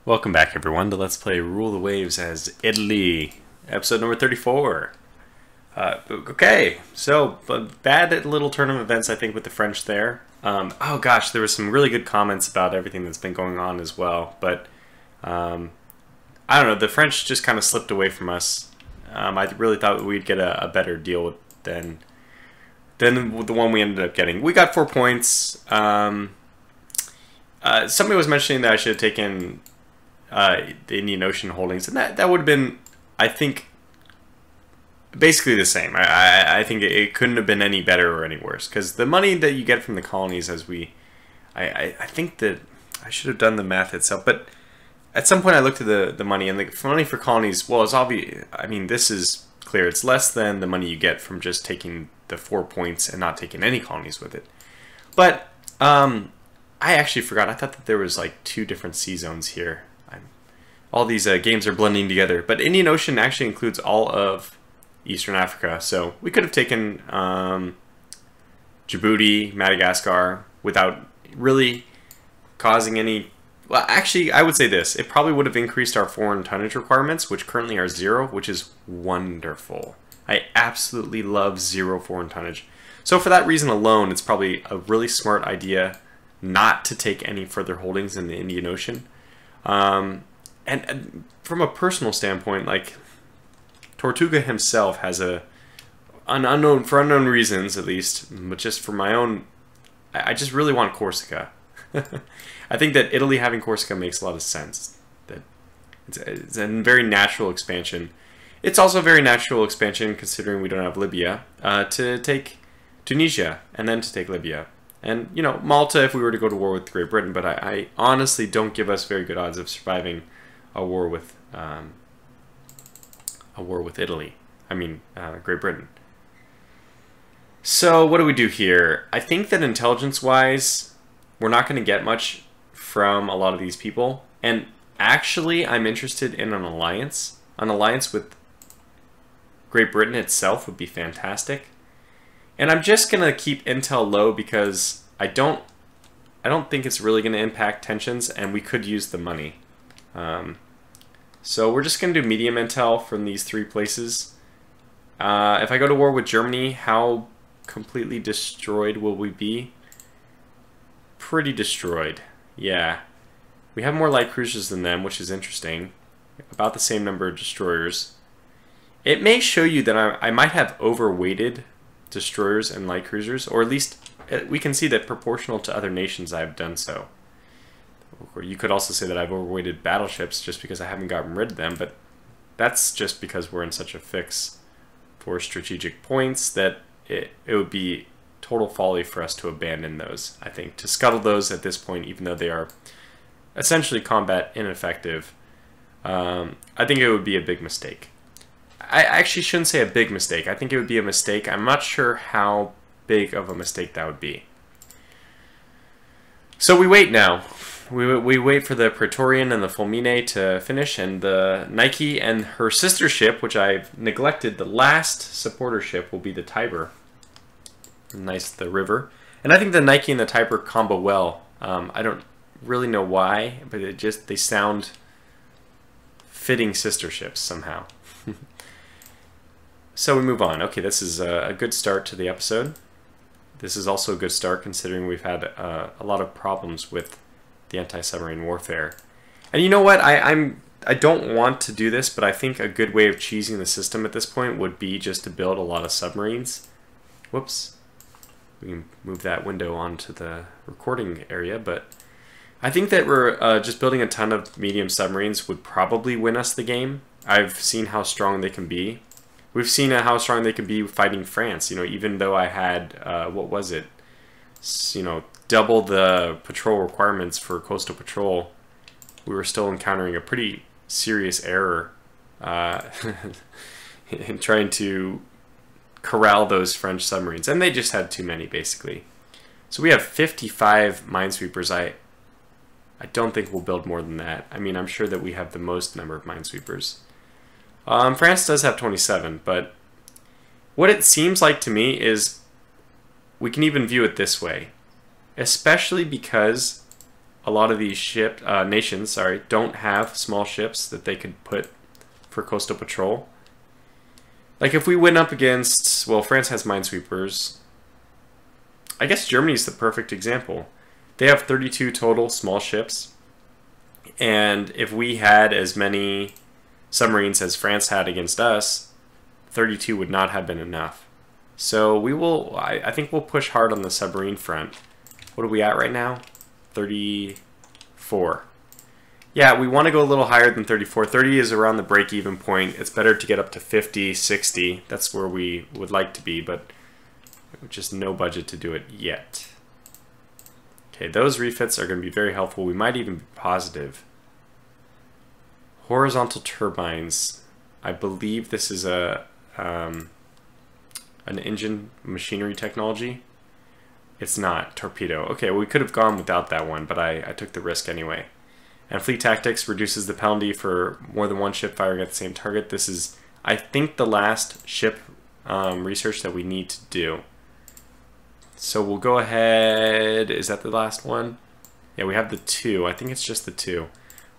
Welcome back, everyone, to Let's Play Rule the Waves as Italy, episode number 34. Okay, so bad little turn of events, I think, with the French there. Oh gosh, there were some really good comments about everything that's been going on as well, but I don't know, the French just kind of slipped away from us. I really thought we'd get a better deal than the one we ended up getting. We got 4 points. Somebody was mentioning that I should have taken the Indian Ocean holdings, and that would have been, I think, basically the same. I think it couldn't have been any better or any worse, because the money that you get from the colonies, I think that I should have done the math itself, but at some point I looked at the money, and the money for colonies, well, it's obvious. I mean, this is clear. It's less than the money you get from just taking the 4 points and not taking any colonies with it. But I actually forgot. I thought that there was like 2 different sea zones here. All these games are blending together, but Indian Ocean actually includes all of Eastern Africa, so we could have taken Djibouti, Madagascar, without really causing any... Well, actually, I would say this. It probably would have increased our foreign tonnage requirements, which currently are 0, which is wonderful. I absolutely love 0 foreign tonnage. So for that reason alone, it's probably a really smart idea not to take any further holdings in the Indian Ocean. And from a personal standpoint, like, Tortuga himself has for unknown reasons at least, but just for my own, I just really want Corsica. I think that Italy having Corsica makes a lot of sense. That it's a very natural expansion. It's also a very natural expansion considering we don't have Libya, to take Tunisia and then to take Libya. And, you know, Malta if we were to go to war with Great Britain, but I honestly don't give us very good odds of surviving a war with Italy. I mean, Great Britain. So what do we do here? I think that intelligence-wise, we're not going to get much from a lot of these people. And actually, I'm interested in an alliance. An alliance with Great Britain itself would be fantastic. And I'm just going to keep intel low because I don't think it's really going to impact tensions, and we could use the money. So we're just going to do medium intel from these 3 places. If I go to war with Germany, how completely destroyed will we be? Pretty destroyed, yeah. We have more light cruisers than them, which is interesting. About the same number of destroyers. It may show you that I might have overweighted destroyers and light cruisers, or at least we can see that proportional to other nations I've done so. Or you could also say that I've overweighted battleships just because I haven't gotten rid of them, but that's just because we're in such a fix for strategic points that it would be total folly for us to abandon those, I think. To scuttle those at this point, even though they are essentially combat ineffective, I think it would be a big mistake. I actually shouldn't say a big mistake. I think it would be a mistake. I'm not sure how big of a mistake that would be. So we wait now. We wait for the Praetorian and the Fulmine to finish, and the Nike and her sister ship, which I've neglected, the last supporter ship will be the Tiber. Nice, the river. And I think the Nike and the Tiber combo well. I don't really know why, but they sound fitting sister ships somehow. So we move on. Okay, this is a good start to the episode. This is also a good start considering we've had a lot of problems with the anti-submarine warfare. And you know what? I don't want to do this, but I think a good way of cheesing the system at this point would be just to build a lot of submarines. Whoops. We can move that window onto the recording area, but I think that we're just building a ton of medium submarines would probably win us the game. I've seen how strong they can be. We've seen how strong they can be fighting France. You know, even though I had, what was it? You know, double the patrol requirements for coastal patrol, we were still encountering a pretty serious error in trying to corral those French submarines. And they just had too many, basically. So we have 55 minesweepers. I don't think we'll build more than that. I mean, I'm sure that we have the most number of minesweepers. France does have 27, but what it seems like to me is we can even view it this way, especially because a lot of these nations, sorry, don't have small ships that they could put for coastal patrol. Like if we went up against, well, France has minesweepers. I guess Germany's the perfect example. They have 32 total small ships. And if we had as many submarines as France had against us, 32 would not have been enough. So we will, I think we'll push hard on the submarine front. What are we at right now? 34. Yeah, we want to go a little higher than 34. 30 is around the break-even point. It's better to get up to 50, 60. That's where we would like to be, but just no budget to do it yet. Okay, those refits are going to be very helpful. We might even be positive. Horizontal turbines. I believe this is an engine machinery technology. It's not. Torpedo. Okay, we could have gone without that one, but I took the risk anyway. And fleet tactics reduces the penalty for more than one ship firing at the same target. This is, I think, the last ship research that we need to do. So we'll go ahead. Is that the last one? Yeah, we have the 2. I think it's just the 2.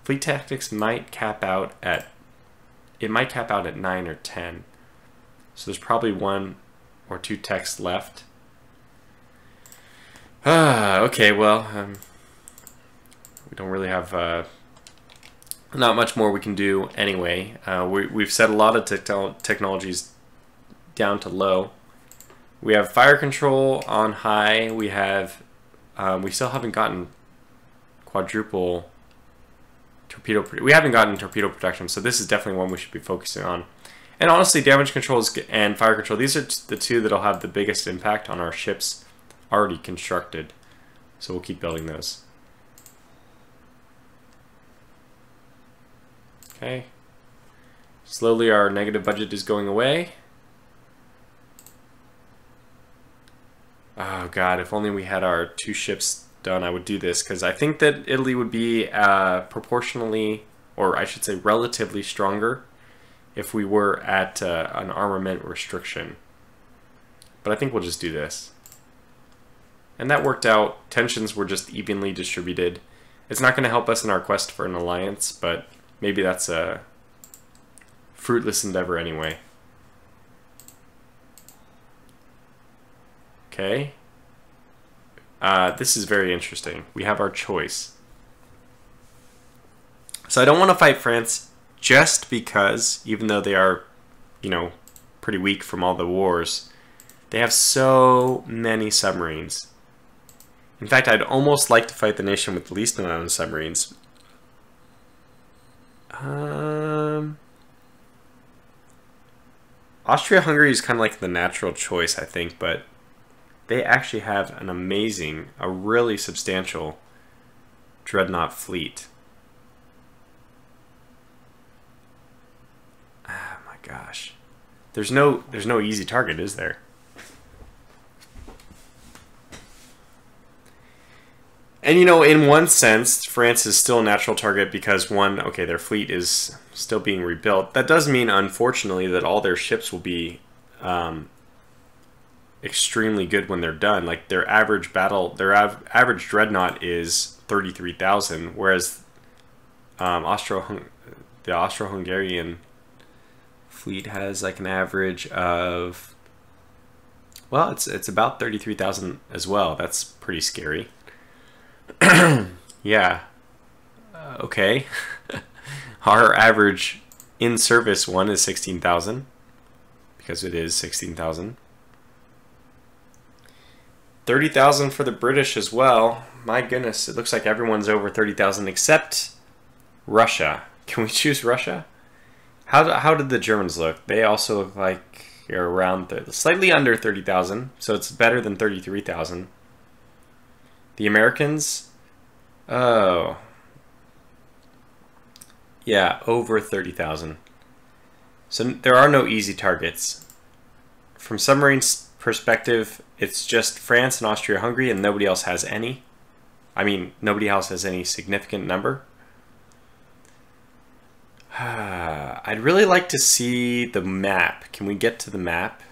Fleet tactics might cap out at, it might cap out at 9 or 10. So there's probably 1 or 2 techs left. Okay, well, we don't really have not much more we can do anyway. We've set a lot of technologies down to low. We have fire control on high. We have we still haven't gotten quadruple torpedo. We haven't gotten torpedo protection, so this is definitely one we should be focusing on. And honestly, damage controls and fire control, these are the 2 that'll have the biggest impact on our ships already constructed. So we'll keep building those. Okay. Slowly our negative budget is going away. Oh god, if only we had our 2 ships done, I would do this, because I think that Italy would be proportionally, or I should say relatively stronger if we were at an armament restriction. But I think we'll just do this. And that worked out. Tensions were just evenly distributed. It's not going to help us in our quest for an alliance, but maybe that's a fruitless endeavor anyway. Okay. This is very interesting. We have our choice. So I don't want to fight France just because, even though they are, you know, pretty weak from all the wars, they have so many submarines. In fact, I'd almost like to fight the nation with the least amount of submarines. Austria-Hungary is kind of like the natural choice, I think, but they actually have an amazing, a really substantial dreadnought fleet. Oh my gosh. There's no easy target, is there? And you know, in one sense, France is still a natural target because one, okay, their fleet is still being rebuilt. That does mean, unfortunately, that all their ships will be extremely good when they're done. Like their average average dreadnought is 33,000, whereas the Austro-Hungarian fleet has like an average of, well, it's about 33,000 as well. That's pretty scary. Yeah. Okay. Our average in-service one is 16,000 because it is 16,000. 30,000 for the British as well. My goodness, it looks like everyone's over 30,000 except Russia. Can we choose Russia? How did the Germans look? They also look like they're around slightly under 30,000, so it's better than 33,000. The Americans, oh, yeah, over 30,000. So there are no easy targets. From submarines perspective, it's just France and Austria-Hungary, and nobody else has any. I mean, nobody else has any significant number. I'd really like to see the map. Can we get to the map?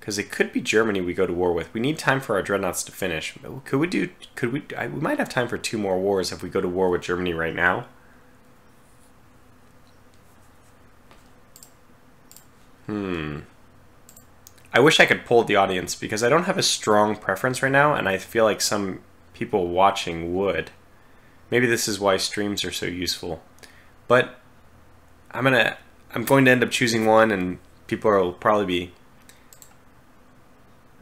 Because it could be Germany we go to war with. We need time for our dreadnoughts to finish. Could we do... we might have time for 2 more wars if we go to war with Germany right now. I wish I could poll the audience because I don't have a strong preference right now, and I feel like some people watching would. Maybe this is why streams are so useful. But I'm going to end up choosing one, and people will probably be...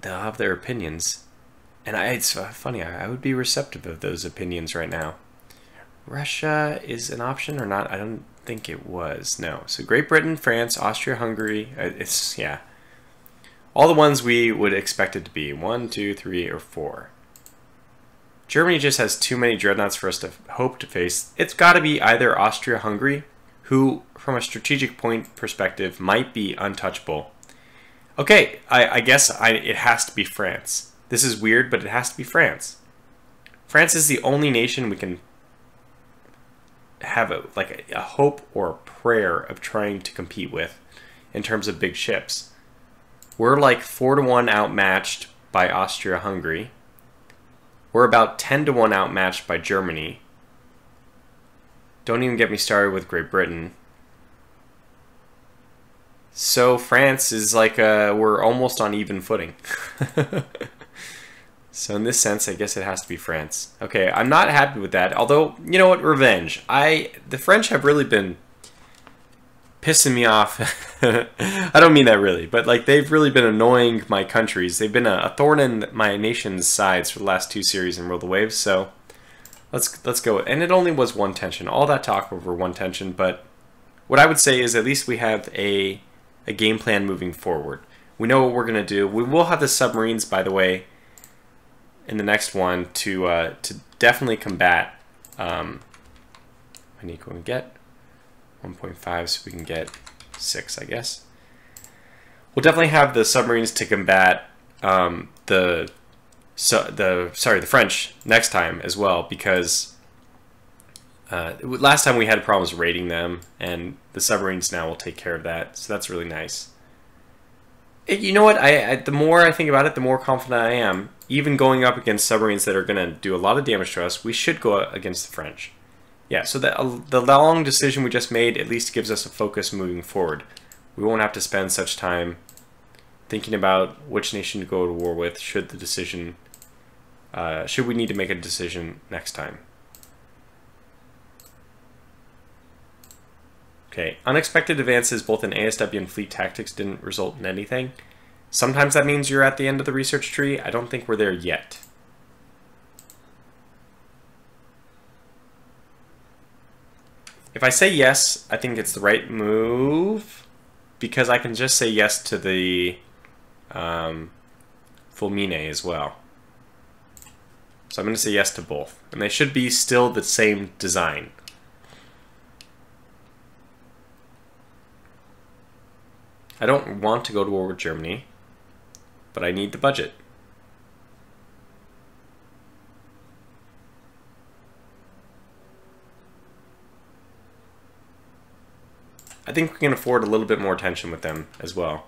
they'll have their opinions. And it's funny, I would be receptive of those opinions right now. Russia is an option or not? I don't think it was. No. So Great Britain, France, Austria, Hungary. Yeah. All the ones we would expect it to be. 1, 2, 3, or 4. Germany just has too many dreadnoughts for us to hope to face. It's got to be either Austria, Hungary, who, from a strategic point perspective, might be untouchable. Okay, I guess it has to be France. This is weird, but it has to be France. France is the only nation we can have a hope or a prayer of trying to compete with in terms of big ships. We're like 4-to-1 outmatched by Austria-Hungary. We're about 10-to-1 outmatched by Germany. Don't even get me started with Great Britain. So France is like we're almost on even footing. So in this sense, I guess it has to be France. Okay, I'm not happy with that. Although, you know what? Revenge. The French have really been pissing me off. I don't mean that really, but like they've really been annoying my countries. They've been a thorn in my nation's sides for the last 2 series in Rule the Waves. So let's go. And it only was 1 tension. All that talk over 1 tension, but what I would say is at least we have a game plan moving forward. We know what we're gonna do. We will have the submarines, by the way, in the next one to definitely combat. I need to get 1.5 so we can get 6, I guess. We'll definitely have the submarines to combat the French next time as well, because last time we had problems raiding them, and the submarines now will take care of that. So that's really nice. You know what? The more I think about it, the more confident I am. Even going up against submarines that are going to do a lot of damage to us, we should go against the French. Yeah, so the long decision we just made at least gives us a focus moving forward. We won't have to spend such time thinking about which nation to go to war with should we need to make a decision next time. Okay, unexpected advances both in ASW and fleet tactics didn't result in anything. Sometimes that means you're at the end of the research tree. I don't think we're there yet. If I say yes, I think it's the right move, because I can just say yes to the Fulmine as well. So I'm going to say yes to both. And they should be still the same design. I don't want to go to war with Germany, but I need the budget. I think we can afford a little bit more tension with them as well.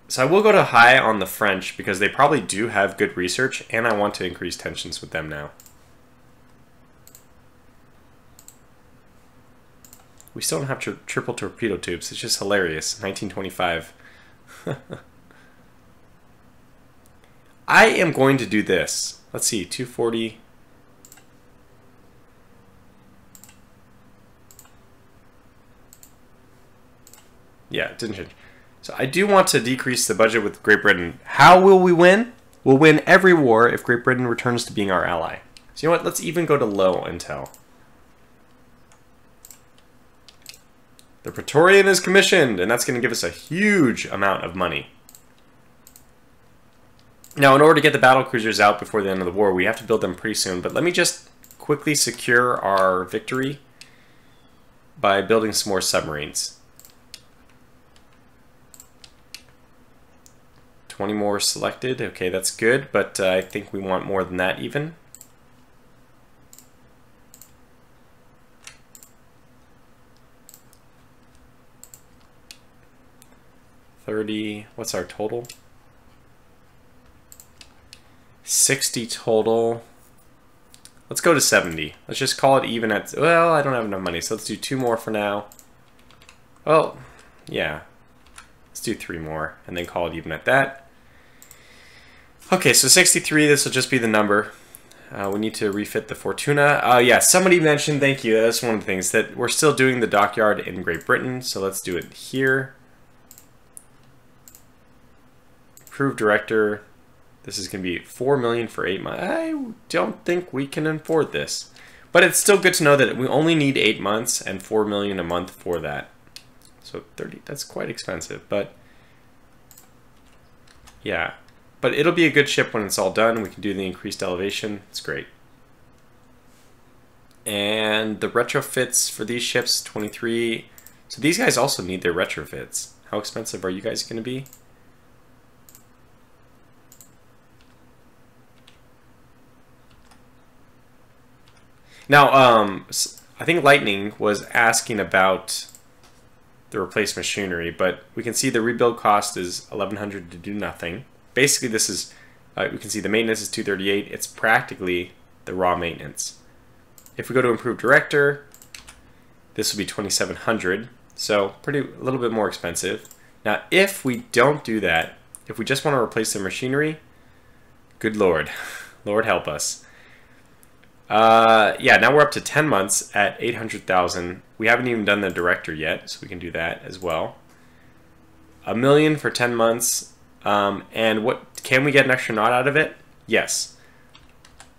So I will go to high on the French because they probably do have good research, and I want to increase tensions with them now. We still don't have triple torpedo tubes. It's just hilarious. 1925. I am going to do this. Let's see, 240. Yeah, it didn't change. So I do want to decrease the budget with Great Britain. How will we win? We'll win every war if Great Britain returns to being our ally. So you know what? Let's even go to low intel. The Praetorian is commissioned, and that's going to give us a huge amount of money. Now, in order to get the battle cruisers out before the end of the war, we have to build them pretty soon. But let me just quickly secure our victory by building some more submarines. 20 more selected. Okay, that's good, but I think we want more than that even. 30. What's our total? 60 total. Let's go to 70. Let's just call it even at... Well, I don't have enough money, so let's do 2 more for now. Well, yeah. Let's do 3 more, and then call it even at that. Okay, so 63, this will just be the number. We need to refit the Fortuna. Yeah, somebody mentioned, thank you, that's one of the things, that we're still doing the dockyard in Great Britain, so let's do it here. Approved director. This is going to be 4 million for 8 months. I don't think we can afford this. But it's still good to know that we only need 8 months and 4 million a month for that. So 30, that's quite expensive, but yeah. But it'll be a good ship when it's all done. We can do the increased elevation. It's great. And the retrofits for these ships, 23. So these guys also need their retrofits. How expensive are you guys going to be? Now, I think Lightning was asking about the replaced machinery, but we can see the rebuild cost is 1,100 to do nothing. Basically, this is, we can see the maintenance is 238. It's practically the raw maintenance. If we go to Improved Director, this will be 2,700. So a little bit more expensive. Now, if we don't do that, if we just want to replace the machinery, good Lord, Lord help us. Yeah, now we're up to 10 months at 800,000. We haven't even done the director yet, so we can do that as well. 1 million for 10 months. And what can we get an extra knot out of it? Yes.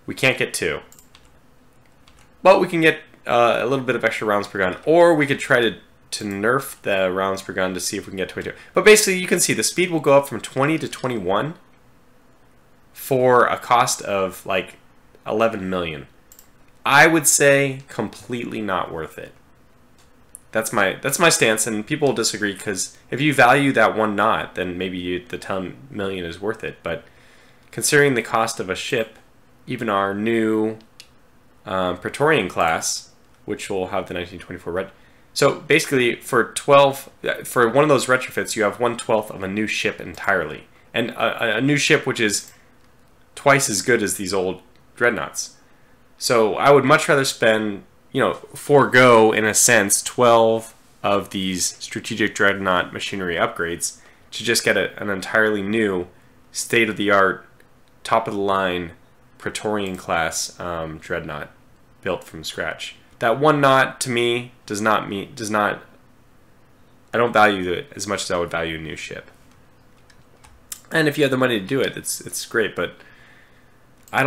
We can't get 2. But we can get a little bit of extra rounds per gun. Or we could try to nerf the rounds per gun to see if we can get 22. But basically, you can see the speed will go up from 20 to 21 for a cost of like 11 million. I would say completely not worth it. That's my stance, and people will disagree because if you value that 1 knot, then maybe the 10 million is worth it. But considering the cost of a ship, even our new Praetorian class, which will have the 1924 red. So basically, for one of those retrofits, you have 1/12 of a new ship entirely, and a new ship which is twice as good as these old dreadnoughts. So I would much rather spend, forego, in a sense, 12 of these strategic dreadnought machinery upgrades to just get an entirely new, state-of-the-art, top-of-the-line Praetorian class dreadnought built from scratch. That 1 knot, to me, I don't value it as much as I would value a new ship. And if you have the money to do it, it's great, but I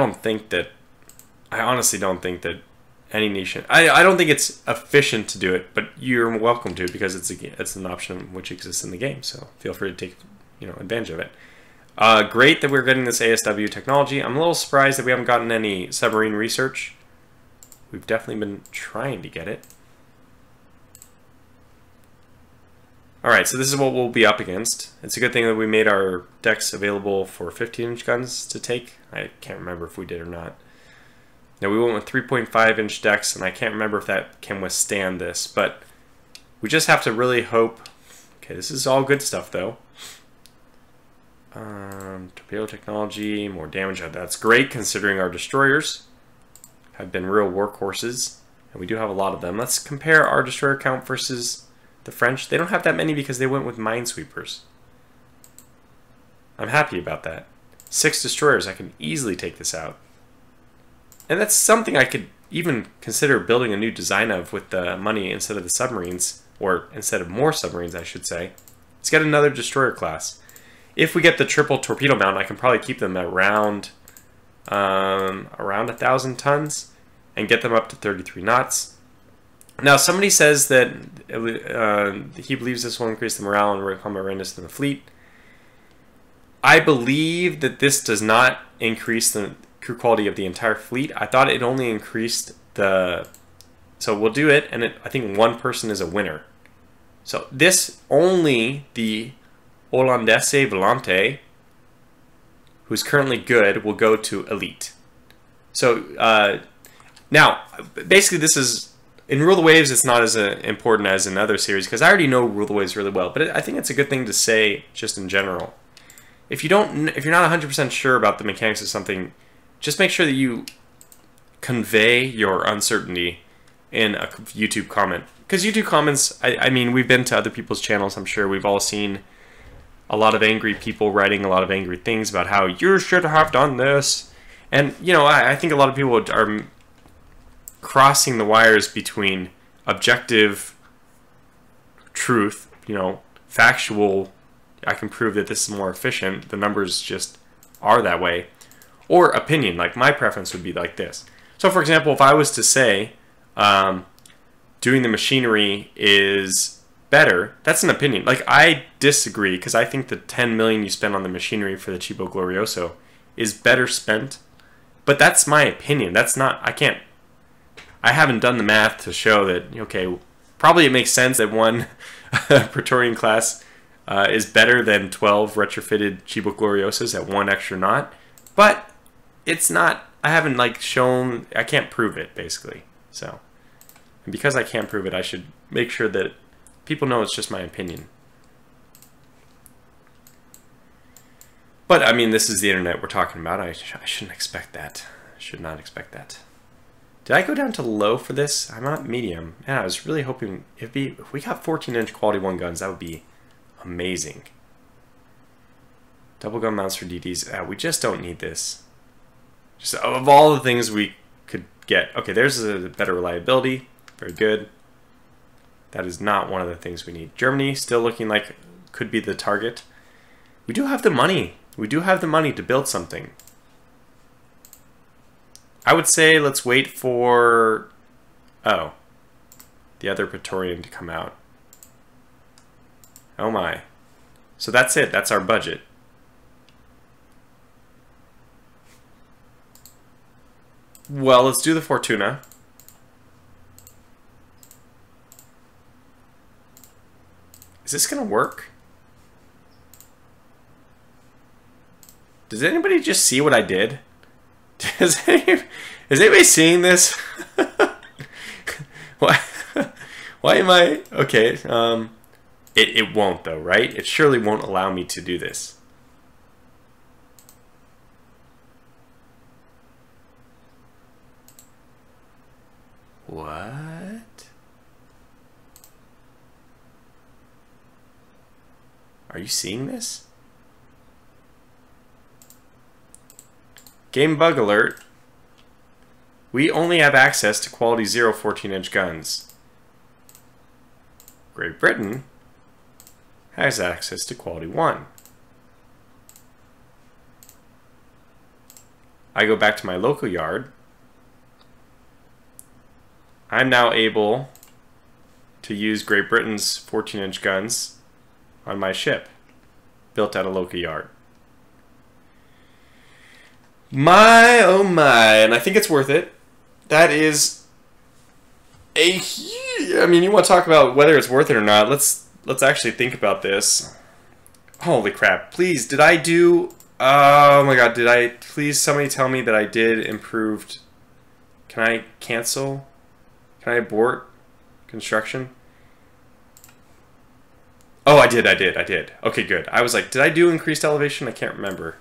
honestly don't think that any nation... I don't think it's efficient to do it, but you're welcome to because it's an option which exists in the game, so feel free to take advantage of it. Great that we're getting this ASW technology. I'm a little surprised that we haven't gotten any submarine research. We've definitely been trying to get it. Alright, so this is what we'll be up against. It's a good thing that we made our decks available for 15-inch guns to take. I can't remember if we did or not. Now we went with 3.5-inch decks, and I can't remember if that can withstand this, but we just have to really hope. Okay, this is all good stuff, though. Torpedo technology, more damage. That's great, considering our destroyers have been real workhorses, and we do have a lot of them. Let's compare our destroyer count versus the French. They don't have that many because they went with minesweepers. I'm happy about that. 6 destroyers, I can easily take this out. And that's something I could even consider building a new design of with the money instead of the submarines, or instead of more submarines, I should say. Let's get another destroyer class. If we get the triple torpedo mount, I can probably keep them at around 1,000 tons and get them up to 33 knots. Now, somebody says that he believes this will increase the morale and combat readiness in the fleet. I believe that this does not increase the crew quality of the entire fleet. I thought it only increased the... So we'll do it, and I think 1 person is a winner. So this, only the Olandese Volante, who's currently good, will go to elite. So now, basically this is in Rule the Waves, it's not as important as in other series because I already know Rule the Waves really well. But I think it's a good thing to say just in general. If you're not 100% sure about the mechanics of something, just make sure that you convey your uncertainty in a YouTube comment. Because YouTube comments, I mean, we've been to other people's channels. I'm sure we've all seen a lot of angry people writing a lot of angry things about how you should have done this. And, you know, I think a lot of people are crossing the wires between objective truth, you know, factual, I can prove that this is more efficient, the numbers just are that way, or opinion, like my preference would be like this. So for example, if I was to say doing the machinery is better, that's an opinion. Like I disagree because I think the 10 million you spend on the machinery for the Cibo Glorioso is better spent, but that's my opinion. That's not, I haven't done the math to show that, okay, probably it makes sense that one Praetorian class is better than 12 retrofitted Cibo Gloriosas at 1 extra knot, but it's not, I haven't like shown, I can't prove it basically. So, and because I can't prove it, I should make sure that people know it's just my opinion. But I mean, this is the internet we're talking about. I shouldn't expect that. I should not expect that. Did I go down to low for this? I'm not medium. Yeah, I was really hoping if we got 14-inch quality 1 guns, that would be amazing. Double gun mounts for DDs. We just don't need this. Just of all the things we could get. Okay, there's a better reliability. Very good. That is not one of the things we need. Germany still looking like could be the target. We do have the money. We do have the money to build something. I would say let's wait for, oh, the other Praetorian to come out. Oh my. So that's it. That's our budget. Well, let's do the Fortuna. Is this going to work? Does anybody just see what I did? Is anybody seeing this? Why am I... Okay, it won't though, right? It surely won't allow me to do this. What? Are you seeing this? Game bug alert. We only have access to quality 0 14-inch guns. Great Britain has access to quality 1. I go back to my local yard. I'm now able to use Great Britain's 14-inch guns on my ship, built at a local yard. My, oh my, and I think it's worth it. That is a huge, I mean, you want to talk about whether it's worth it or not, let's actually think about this. Holy crap, please, did I do, oh my god, did I, please somebody tell me that I did improved, can I cancel? Can I abort construction? Oh, I did. Okay, good. I was like, did I do increased elevation? I can't remember.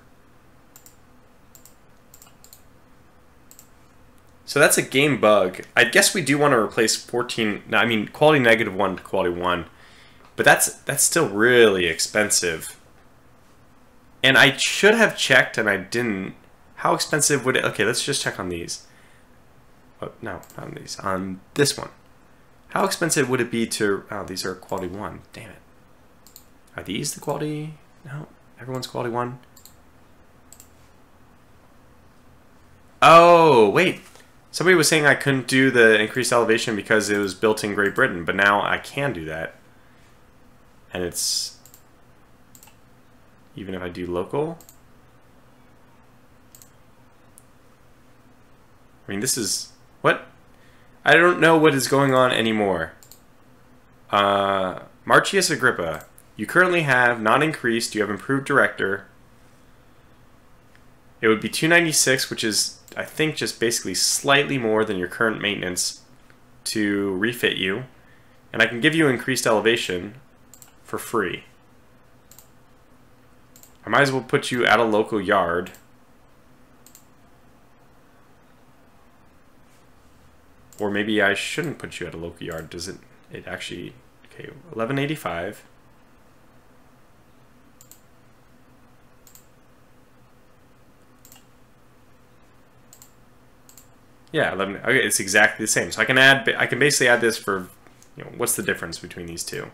So that's a game bug. I guess we do want to replace 14, no, I mean, quality -1 to quality 1. But that's still really expensive. And I should have checked and I didn't. How expensive would it, okay, let's just check on these. Oh, no, not on these. On this one. How expensive would it be to... Oh, these are quality 1. Damn it. Are these the quality... No, everyone's quality 1. Oh, wait. Somebody was saying I couldn't do the increased elevation because it was built in Great Britain, but now I can do that. And it's... Even if I do local... I mean, this is... What? I don't know what is going on anymore. Marcius Agrippa. You currently have not increased. You have improved director. It would be 296, which is, I think, just basically slightly more than your current maintenance. to refit you, and I can give you increased elevation for free. I might as well put you at a local yard. Or maybe I shouldn't put you at a local yard. Does it actually... Okay, 1185. Yeah, 11. Okay, it's exactly the same. So I can basically add this for, what's the difference between these two?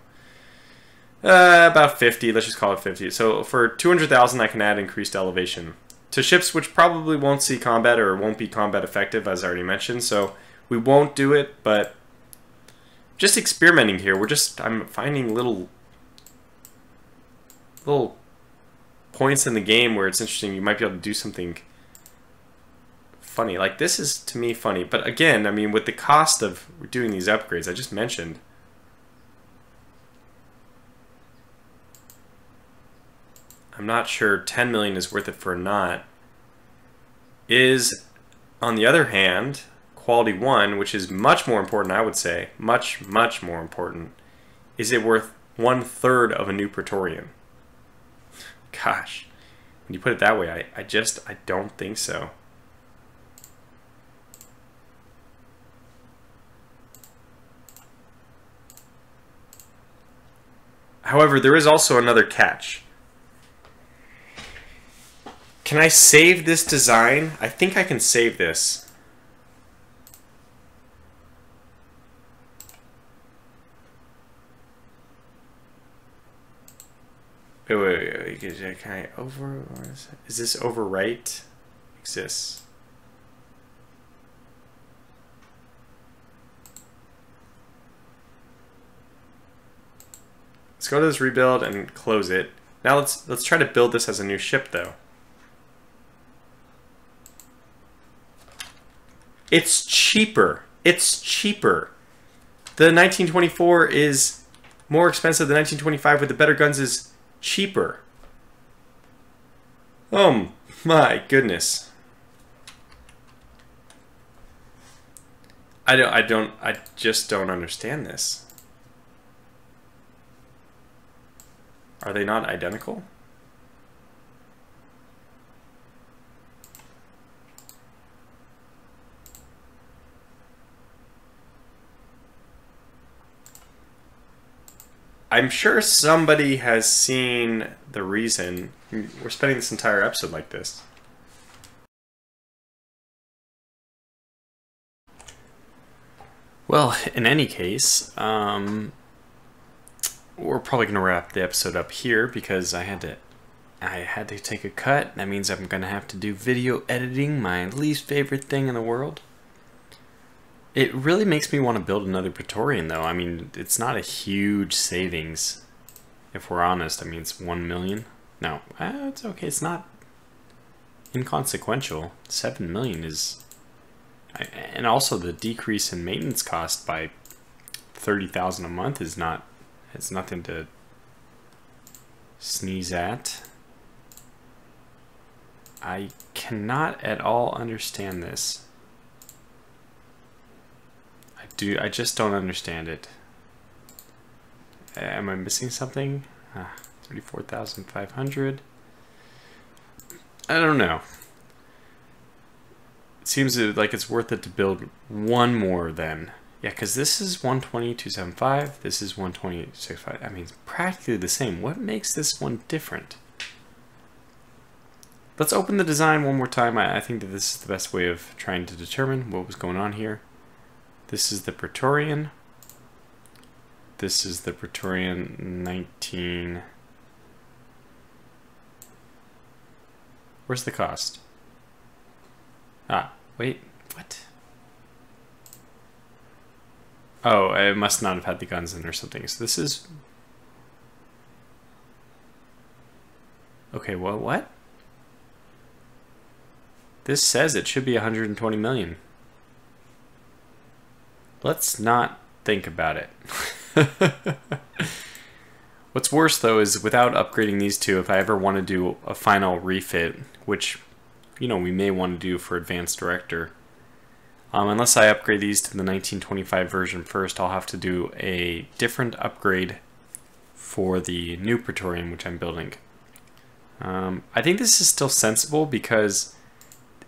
About 50. Let's just call it 50. So for 200,000, I can add increased elevation to ships which probably won't see combat or won't be combat effective, as I already mentioned. So we won't do it, but just experimenting here. I'm finding little points in the game where it's interesting. You might be able to do something funny. Like, this is, to me, funny. But again, I mean, with the cost of doing these upgrades I just mentioned, I'm not sure 10 million is worth it for a knot. Is, on the other hand, quality 1, which is much more important, I would say, much, much more important, is it worth 1/3 of a new Praetorian? Gosh, when you put it that way, I don't think so. However, there is also another catch. Can I save this design? I think I can save this. Wait. Can I is this overwrite? Exists. Let's go to this rebuild and close it. Now let's try to build this as a new ship, though. It's cheaper. It's cheaper. The 1924 is more expensive. The 1925 with the better guns is cheaper. Oh my goodness. I just don't understand this. Are they not identical? I'm sure somebody has seen the reason we're spending this entire episode like this. Well, in any case, we're probably going to wrap the episode up here because I had to take a cut. That means I'm going to have to do video editing, my least favorite thing in the world. It really makes me want to build another Praetorian, though. I mean, it's not a huge savings, if we're honest. I mean, it's 1 million. No, it's okay. It's not inconsequential. 7 million is... And also the decrease in maintenance cost by 30,000 a month is not... It's nothing to sneeze at. I cannot at all understand this. I just don't understand it. Am I missing something? 34,500. I don't know. It seems like it's worth it to build one more then. Yeah, because this is 120,275. This is 120,655. I mean, it's practically the same. What makes this one different? Let's open the design one more time. I think that this is the best way of trying to determine what was going on here. This is the Praetorian. This is the Praetorian 19. Where's the cost? Ah, wait, what? Oh, I must not have had the guns in or something. So this is... Okay, well, what? This says it should be 120 million. Let's not think about it. What's worse, though, is without upgrading these two, if I ever want to do a final refit, which, you know, we may want to do for Advanced Director, Unless I upgrade these to the 1925 version first, I'll have to do a different upgrade for the new Praetorian, which I'm building. I think this is still sensible because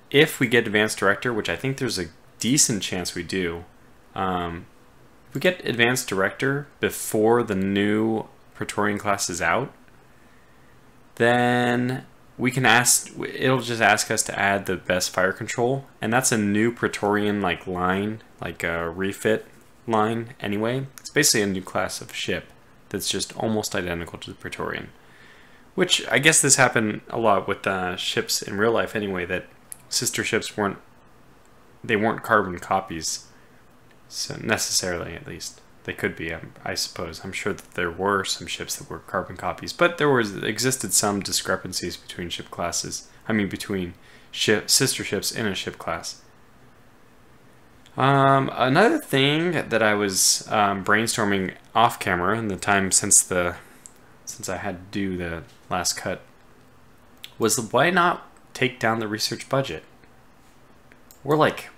if we get Advanced Director, which I think there's a decent chance we do, if we get Advanced Director before the new Praetorian class is out, then we can it'll just ask us to add the best fire control, and that's a new Praetorian like line, like a refit line anyway. It's basically a new class of ship that's just almost identical to the Praetorian, which I guess this happened a lot with ships in real life anyway, that sister ships weren't carbon copies, so necessarily, at least. They could be, I suppose. I'm sure that there were some ships that were carbon copies, but there existed some discrepancies between ship classes. I mean, between sister ships in a ship class. Another thing that I was brainstorming off camera in the time since I had to do the last cut was why not take down the research budget? We're like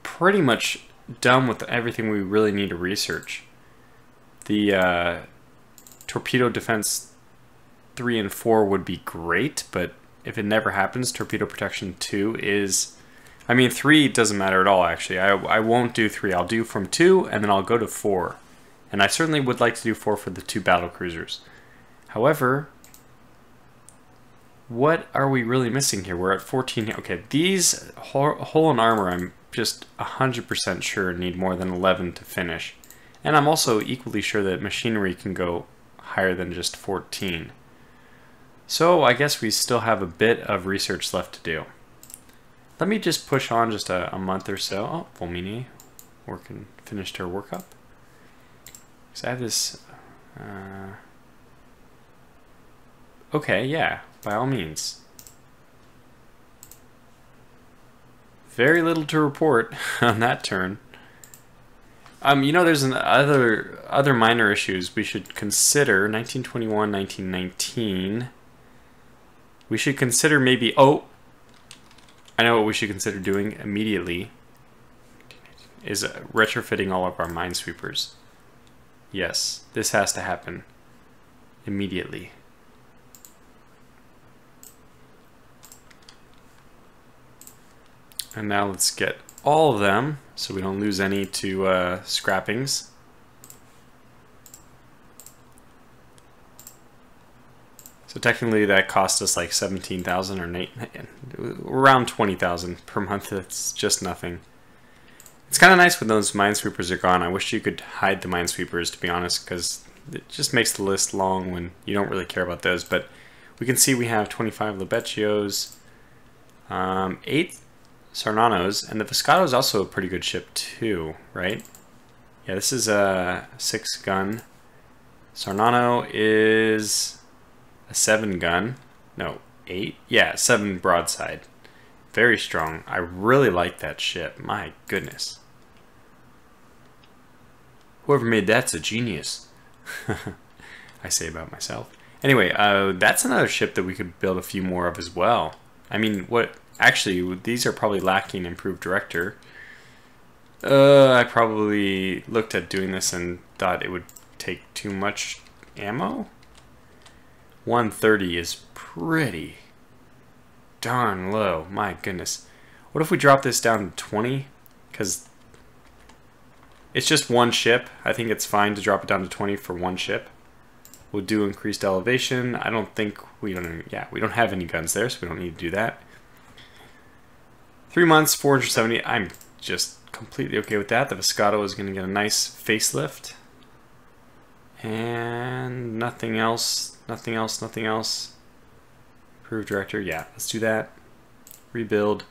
pretty much done with everything we really need to research. The torpedo defense 3 and 4 would be great, but if it never happens, torpedo protection 2 is... I mean, 3 doesn't matter at all, actually. I won't do 3. I'll do from 2, and then I'll go to 4. And I certainly would like to do 4 for the 2 battle cruisers. However, what are we really missing here? We're at 14. Okay, these hull and armor, I'm just 100% sure need more than 11 to finish. And I'm also equally sure that machinery can go higher than just 14. So I guess we still have a bit of research left to do. Let me just push on just a month or so. Oh, Fulmini finished her workup. So I have this... okay, yeah, by all means. Very little to report on that turn. You know, there's other minor issues we should consider. 1921, 1919. We should consider maybe... Oh! I know what we should consider doing immediately is retrofitting all of our minesweepers. Yes, this has to happen immediately. And now let's get all of them so we don't lose any to scrappings. So technically that cost us like 17,000 or around 20,000 per month. It's just nothing. It's kind of nice when those minesweepers are gone. I wish you could hide the minesweepers, to be honest, because it just makes the list long when you don't really care about those. But we can see we have 25 Lebecchios, 8 Sarnanos, and the Viscato is also a pretty good ship too, right? Yeah, this is a 6-gun. Sarnano is a 7-gun. No, 8? Yeah, 7 broadside. Very strong. I really like that ship. My goodness. Whoever made that's a genius. I say about myself. Anyway, that's another ship that we could build a few more of as well. I mean, actually, these are probably lacking improved director. I probably looked at doing this and thought it would take too much ammo. 130 is pretty darn low. My goodness. What if we drop this down to 20? Because it's just one ship. I think it's fine to drop it down to 20 for one ship. We'll do increased elevation. I don't think we don't have any guns there, so we don't need to do that. 3 months, 470. I'm just completely okay with that. The Viscato is going to get a nice facelift. And nothing else. Nothing else. Nothing else. Approved director. Yeah, let's do that. Rebuild.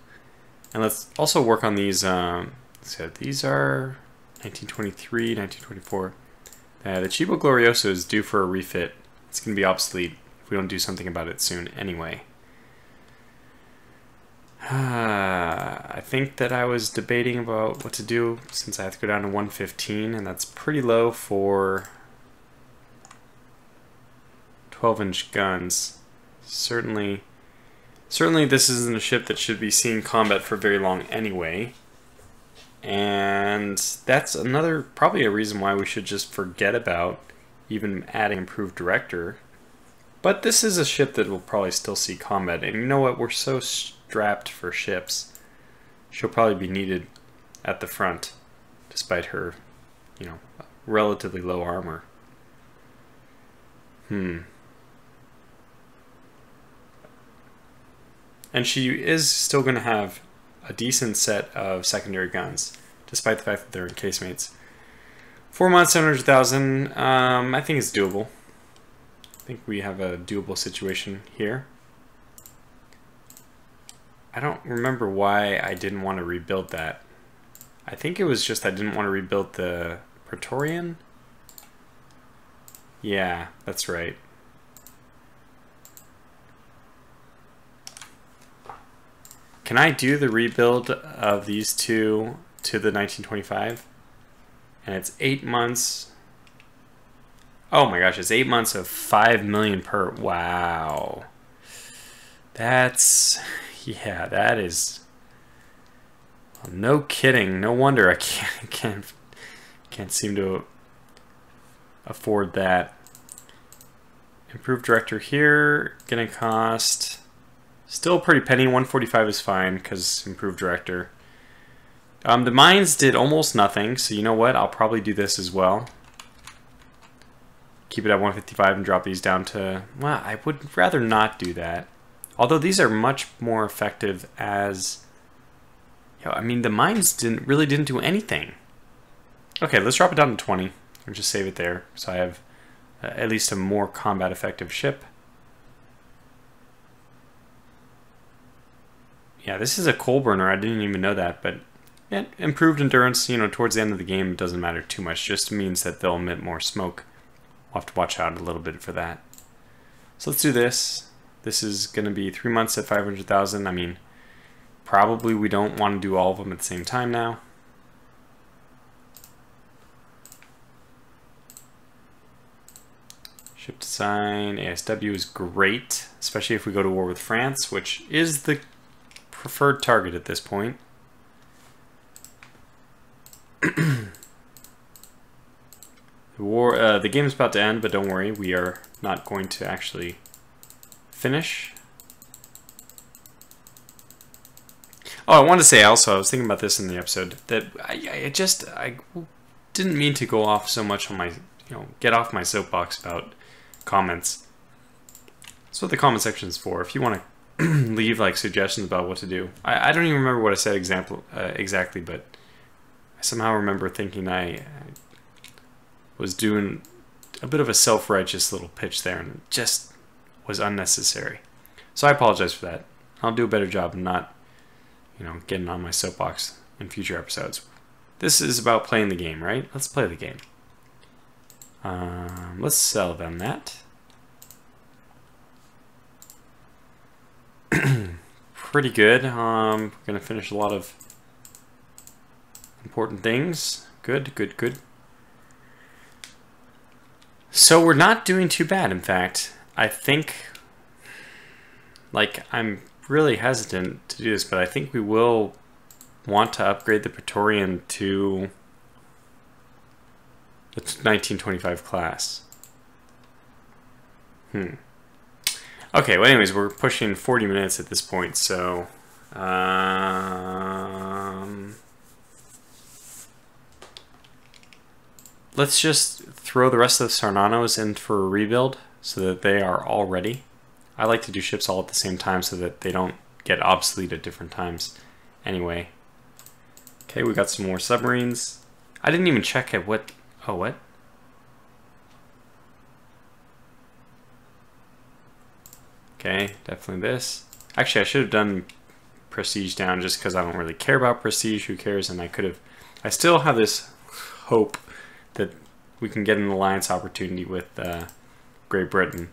And let's also work on these. So these are 1923, 1924. The Cibo Glorioso is due for a refit. It's going to be obsolete if we don't do something about it soon anyway. I think that I was debating about what to do since I have to go down to 115, and that's pretty low for 12-inch guns. Certainly Certainly this isn't a ship that should be seeing combat for very long anyway. And that's another, probably a reason why we should just forget about even adding improved director. But this is a ship that will probably still see combat. And you know what? We're so strapped for ships. She'll probably be needed at the front, despite her, you know, relatively low armor. And she is still going to have a decent set of secondary guns, despite the fact that they're encasemates. 4 months, 700,000. I think it's doable. I think we have a doable situation here. I don't remember why I didn't want to rebuild that. I think it was just I didn't want to rebuild the Praetorian. Yeah, that's right. Can I do the rebuild of these two to the 1925? And it's 8 months. Oh my gosh, it's 8 months of 5 million per. Wow. That's, yeah, that is, well, no kidding. No wonder I can't seem to afford that. Improved director here, gonna cost still a pretty penny. 145 is fine because improved director. The mines did almost nothing, so you know what? I'll probably do this as well. Keep it at 155 and drop these down to, well, I would rather not do that. Although these are much more effective as, you know, I mean, the mines really didn't do anything. Okay, let's drop it down to 20 and just save it there, so I have at least a more combat effective ship. Yeah, this is a coal burner. I didn't even know that, but yeah, improved endurance, you know, towards the end of the game, it doesn't matter too much. Just means that they'll emit more smoke. We'll have to watch out a little bit for that. So let's do this. This is going to be 3 months at 500,000. I mean, probably we don't want to do all of them at the same time now. Ship design, ASW is great, especially if we go to war with France, which is the preferred target at this point. The game is about to end, but don't worry, we are not going to actually finish. Oh, I wanted to say also, I was thinking about this in the episode, that I didn't mean to go off so much on my, get off my soapbox about comments. That's what the comment section is for. If you want to leave like suggestions about what to do. I don't even remember what I said exactly, but I somehow remember thinking I was doing a bit of a self-righteous little pitch there, and it just was unnecessary. So I apologize for that. I'll do a better job of not, getting on my soapbox in future episodes. This is about playing the game, right? Let's play the game. Let's sell them that. Pretty good. Gonna finish a lot of important things. Good, good, good. So we're not doing too bad, in fact. I think, I'm really hesitant to do this, but I think we will want to upgrade the Praetorian to the 1925 class. Okay, well anyways, we're pushing 40 minutes at this point, so let's just throw the rest of the Sarnanos in for a rebuild so that they are all ready. I like to do ships all at the same time so that they don't get obsolete at different times. Anyway. Okay, we got some more submarines. I didn't even check at what... Oh, what? Okay, definitely this. Actually, I should have done prestige down just because I don't really care about prestige. Who cares? And I could have... I still have this hope that we can get an alliance opportunity with Great Britain.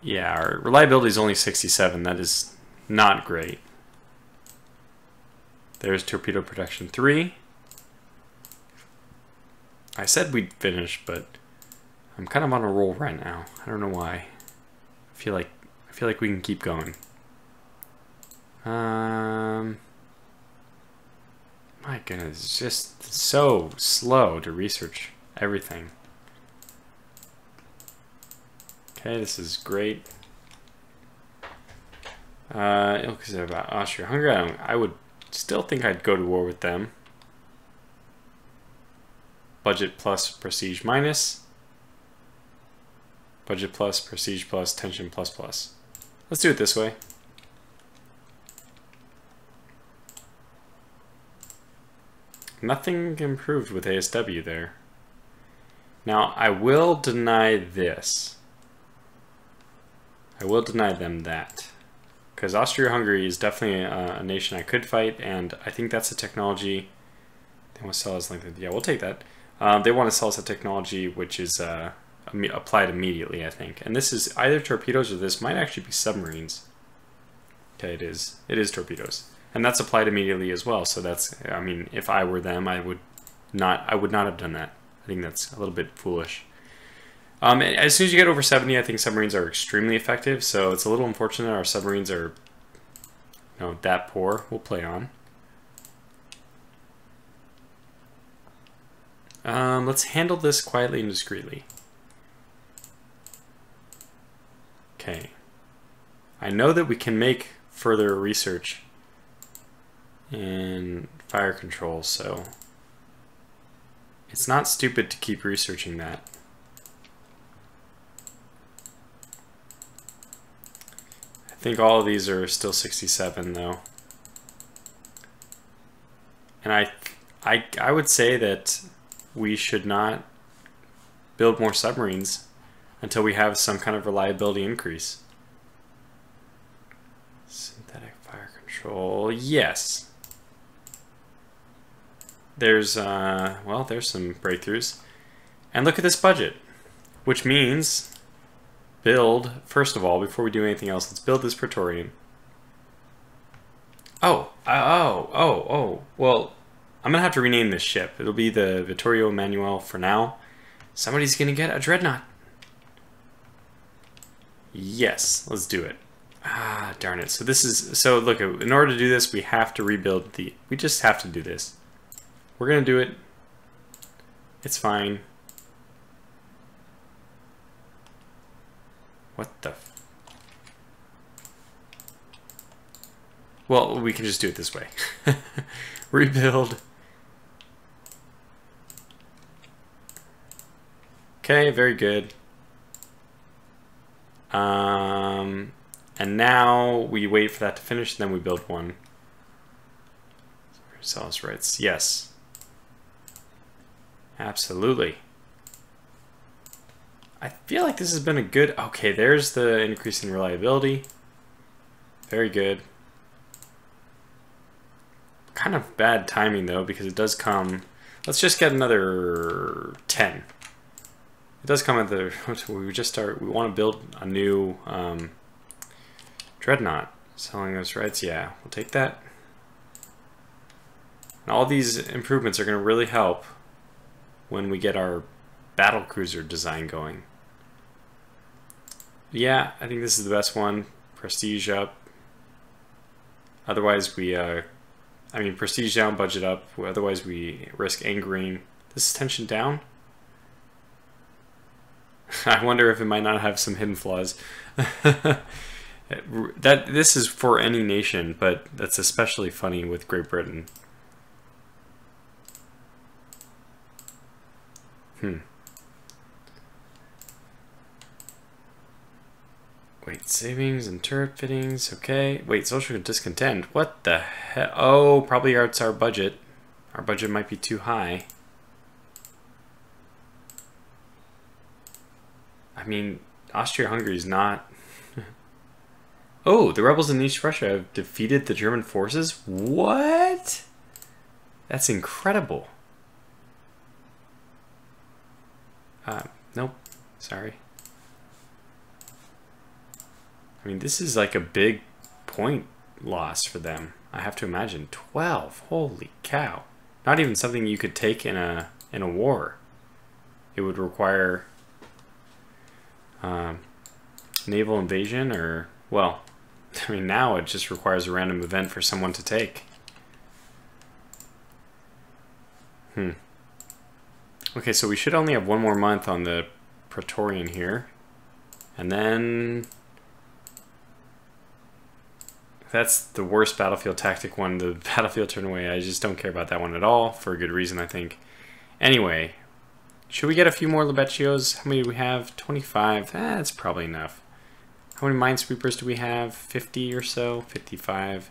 Yeah, our reliability is only 67. That is not great. There's torpedo protection 3. I said we'd finish, but I'm kind of on a roll right now. I don't know why. I feel feel like we can keep going. My goodness, it's just so slow to research everything. Okay, this is great. Because about Austria-Hungary, I would still think I'd go to war with them. Budget plus, prestige minus. Budget plus, prestige plus, tension plus plus. Let's do it this way. Nothing improved with ASW there. Now, I will deny this. I will deny them that. Because Austria-Hungary is definitely a nation I could fight, and I think that's a technology they want to sell us. Yeah, we'll take that. They want to sell us a technology which is applied immediately, I think. And this is either torpedoes or this might actually be submarines. Okay, it is. It is torpedoes. And that's applied immediately as well. So that's, I mean, if I were them, I would not have done that. I think that's a little bit foolish. As soon as you get over 70, I think submarines are extremely effective. So it's a little unfortunate our submarines are, that poor. We'll play on. Let's handle this quietly and discreetly. Okay. I know that we can make further research in fire control, so it's not stupid to keep researching that. I think all of these are still 67 though. And I would say that we should not build more submarines until we have some kind of reliability increase. Synthetic fire control, yes. There's, well, there's some breakthroughs. And look at this budget, which means build, first of all, before we do anything else, let's build this Praetorian. Well, I'm going to have to rename this ship. It'll be the Vittorio Emanuele for now. Somebody's going to get a dreadnought. Yes, let's do it. Ah, darn it. So this is, so look, in order to do this, we have to rebuild we just have to do this. We're going to do it. It's fine. What the? Well, we can just do it this way. Rebuild. Okay, very good. And now we wait for that to finish, and then we build one. Sales rights, yes. Absolutely. I feel like this has been a good... Okay, there's the increase in reliability. Very good. Kind of bad timing, though, because it does come... Let's just get another 10. It does come at the... We just start... We want to build a new dreadnought. Selling those rights, yeah. We'll take that. And all these improvements are going to really help when we get our battle cruiser design going. Yeah, I think this is the best one. Prestige up. Otherwise we, I mean, prestige down, budget up. Otherwise we risk angering. This is tension down. I wonder if it might not have some hidden flaws. This is for any nation, but that's especially funny with Great Britain. Wait, savings and turret fittings, okay. Wait, social discontent. What the hell? Oh, probably it's our budget. Our budget might be too high. I mean, Austria-Hungary is not... Oh, the rebels in East Prussia have defeated the German forces? What? That's incredible. Nope. Sorry. I mean, this is like a big point loss for them. I have to imagine. 12. Holy cow. Not even something you could take in a war. It would require naval invasion or Well, I mean, now it just requires a random event for someone to take. Okay, so we should only have one more month on the Praetorian here. And then... that's the worst battlefield tactic one, the battlefield turn away. I just don't care about that one at all, for a good reason, I think. Anyway, should we get a few more Lebecchios? How many do we have? 25. That's probably enough. How many minesweepers do we have? 50 or so? 55.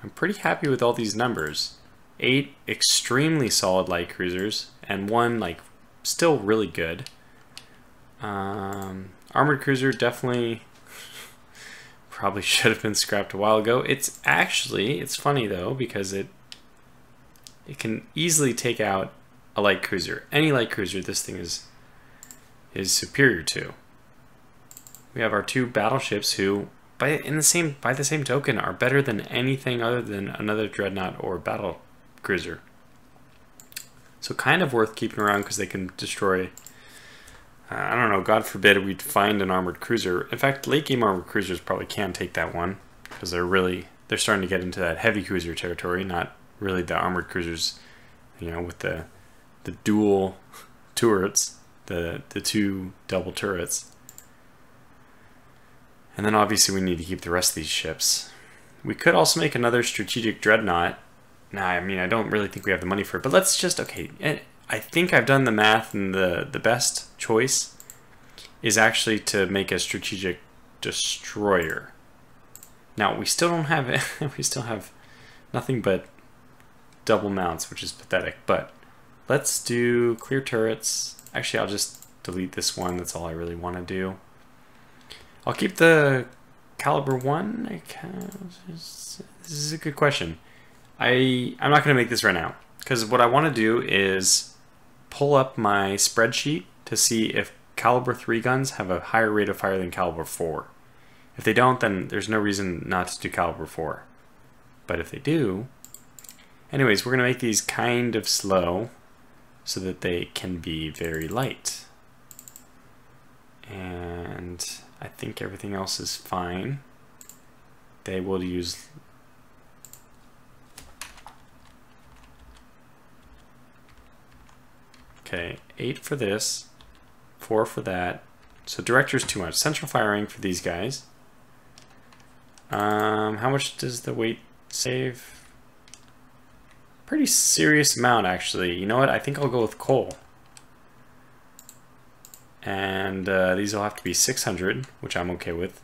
I'm pretty happy with all these numbers. 8 extremely solid light cruisers, and 1 like still really good. Armored cruiser definitely probably should have been scrapped a while ago. It's funny though, because it can easily take out a light cruiser. Any light cruiser this thing is superior to. We have our 2 battleships who, by the same token, are better than anything other than another dreadnought or battle cruiser. So kind of worth keeping around because they can destroy. I don't know. God forbid we'd find an armored cruiser. In fact, late game armored cruisers probably can take that one because they're starting to get into that heavy cruiser territory, not really the armored cruisers. You know, with the dual turrets, the 2 double turrets. And then obviously we need to keep the rest of these ships. We could also make another strategic dreadnought. Nah, I mean, I don't really think we have the money for it, but let's just, okay, I think I've done the math, and the best choice is actually to make a strategic destroyer. Now, we still don't have it. We still have nothing but double mounts, which is pathetic, but let's do clear turrets. Actually, I'll just delete this one. That's all I really want to do. I'll keep the caliber 1. This is a good question. I'm not going to make this right now, because what I want to do is pull up my spreadsheet to see if caliber 3 guns have a higher rate of fire than caliber 4. If they don't, then there's no reason not to do caliber 4. But if they do... Anyways, we're going to make these kind of slow so that they can be very light. And I think everything else is fine. They will use... Okay, 8 for this, 4 for that. So director's too much. Central firing for these guys. How much does the weight save? Pretty serious amount, actually. You know what? I think I'll go with coal. And these will have to be 600, which I'm okay with.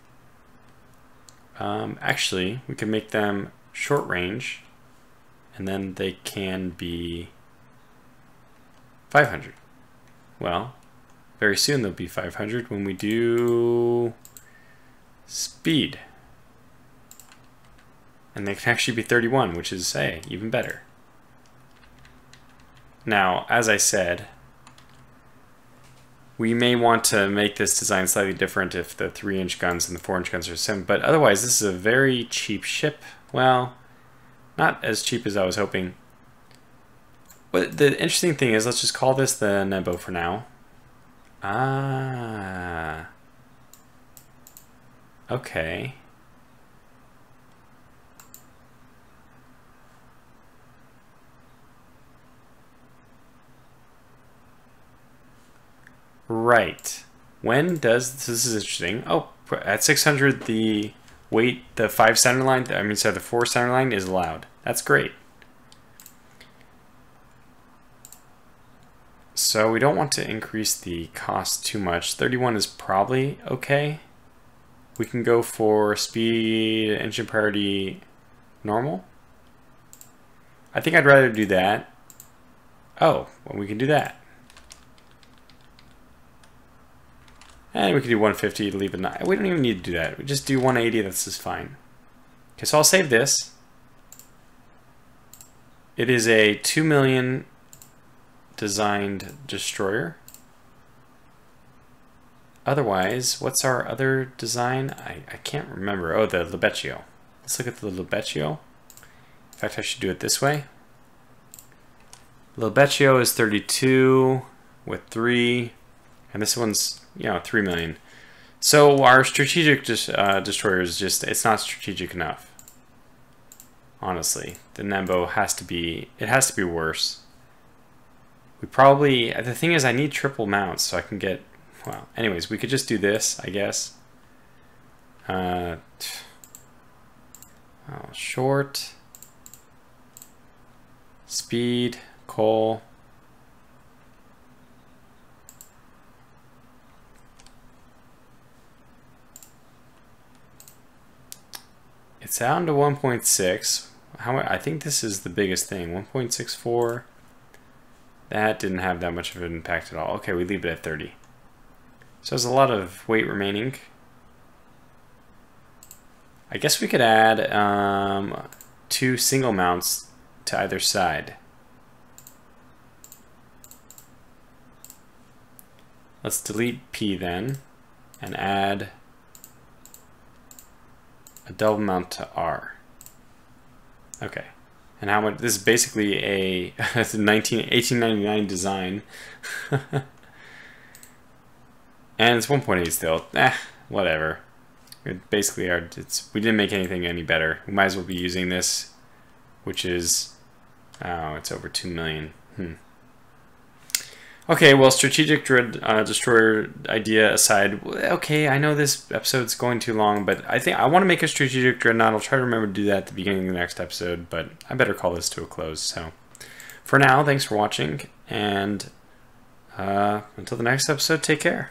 Actually, we can make them short range, and then they can be 500. Well, very soon they'll be 500 when we do speed. And they can actually be 31, which is, hey, even better. Now, as I said, we may want to make this design slightly different if the 3-inch guns and the 4-inch guns are same, but otherwise this is a very cheap ship. Well, not as cheap as I was hoping. But the interesting thing is, let's just call this the Nebo for now. Ah. Okay. Right. When does, this is interesting. Oh, at 600 the weight, the 5 center line, the 4 center line is allowed. That's great. So we don't want to increase the cost too much. 31 is probably okay. We can go for speed, engine priority, normal. I think I'd rather do that. Oh, well, we can do that. And we can do 150 to leave it 9. We don't even need to do that. We just do 180, that's just fine. Okay, so I'll save this. It is a 2 million designed destroyer. Otherwise, what's our other design? I can't remember. Oh, the Lebecchio. Let's look at the Lebecchio. In fact, I should do it this way. Lebecchio is 32 with 3, and this one's, 3 million. So our strategic destroyer is just, it's not strategic enough. Honestly, the Nembo has to be, it has to be worse. We probably, the thing is I need triple mounts so I can get, well, anyways, we could just do this, I guess. Short, speed, coal. It's down to 1.6. I think this is the biggest thing. 1.64. That didn't have that much of an impact at all. Okay, we leave it at 30. So there's a lot of weight remaining. I guess we could add 2 single mounts to either side. Let's delete P then and add a double mount to R. Okay. And how much? This is basically a 1899 design. And it's 1.8 still. Whatever. It basically, we didn't make anything any better. We might as well be using this, which is, oh, it's over 2 million. Okay, well, strategic destroyer idea aside, okay, I know this episode's going too long, but I think I want to make a strategic dreadnought. I'll try to remember to do that at the beginning of the next episode, but I better call this to a close. So, for now, thanks for watching, and until the next episode, take care.